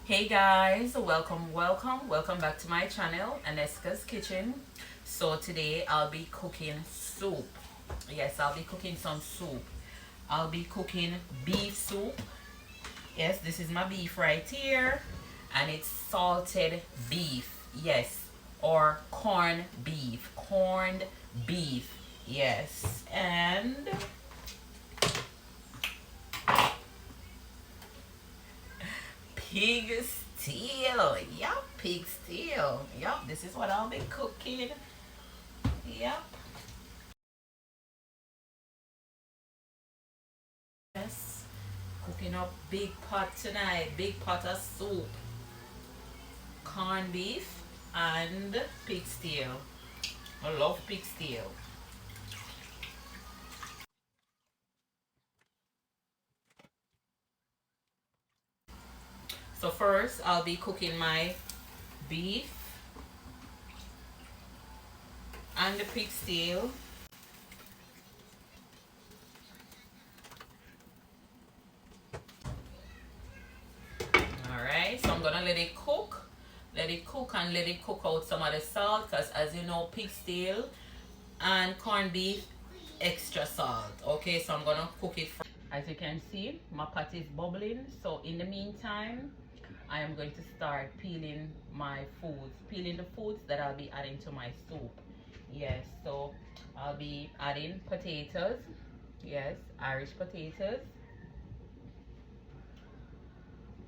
Hey guys, welcome back to my channel, Aneska's Kitchen. So today I'll be cooking soup. Yes, I'll be cooking some soup. I'll be cooking beef soup. Yes, this is my beef right here, and it's salted beef. Yes, or corned beef. Yes, and pig stew. Yup, pig stew. Yup, this is what I'll be cooking. Yup. Yes. Cooking up big pot tonight. Big pot of soup. Corned beef and pig stew. I love pig stew. So first I'll be cooking my beef and the pig stew. Alright, so I'm gonna let it cook. Let it cook and let it cook out some of the salt, because as you know, pig stew and corned beef extra salt. Okay, so I'm gonna cook it. As you can see, my pot is bubbling. So in the meantime, I am going to start peeling my foods, peeling the foods that I'll be adding to my soup. Yes, so I'll be adding potatoes. Yes, Irish potatoes.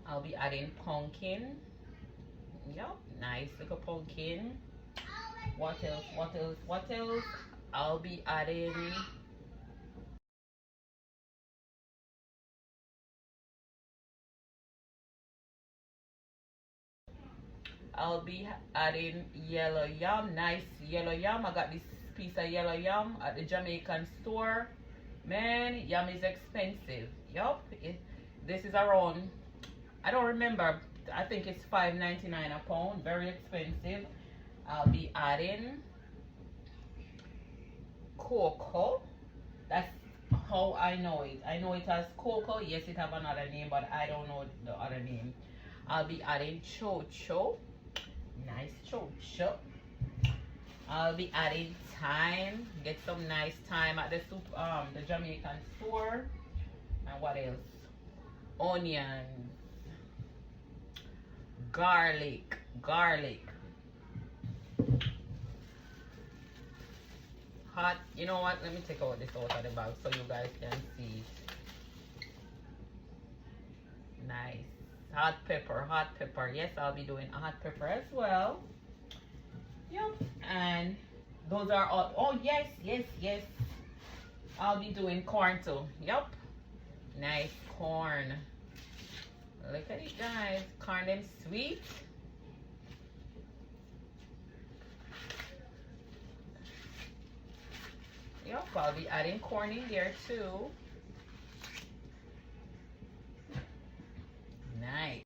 I'll be adding pumpkin. Yep, nice little pumpkin. What else? What else? What else? I'll be adding I'll be adding yellow yam, nice yellow yam. I got this piece of yellow yam at the Jamaican store. Man, yam is expensive. Yup, this is around, I don't remember, I think it's $5.99 a pound, very expensive. I'll be adding cocoa. That's how I know it. I know it as cocoa. Yes, it have another name, but I don't know the other name. I'll be adding chocho. Nice chocho. I'll be adding thyme. Get some nice thyme at the the Jamaican store. And what else? Onions, garlic. Hot. You know what? Let me take out this out of the bag so you guys can see. Nice. Hot pepper. Yes, I'll be doing hot pepper as well. Yep. And those are all. Oh yes. I'll be doing corn too. Yep. Nice corn. Look at it, guys. Corn them sweet. Yep. I'll be adding corn in there too. Nice.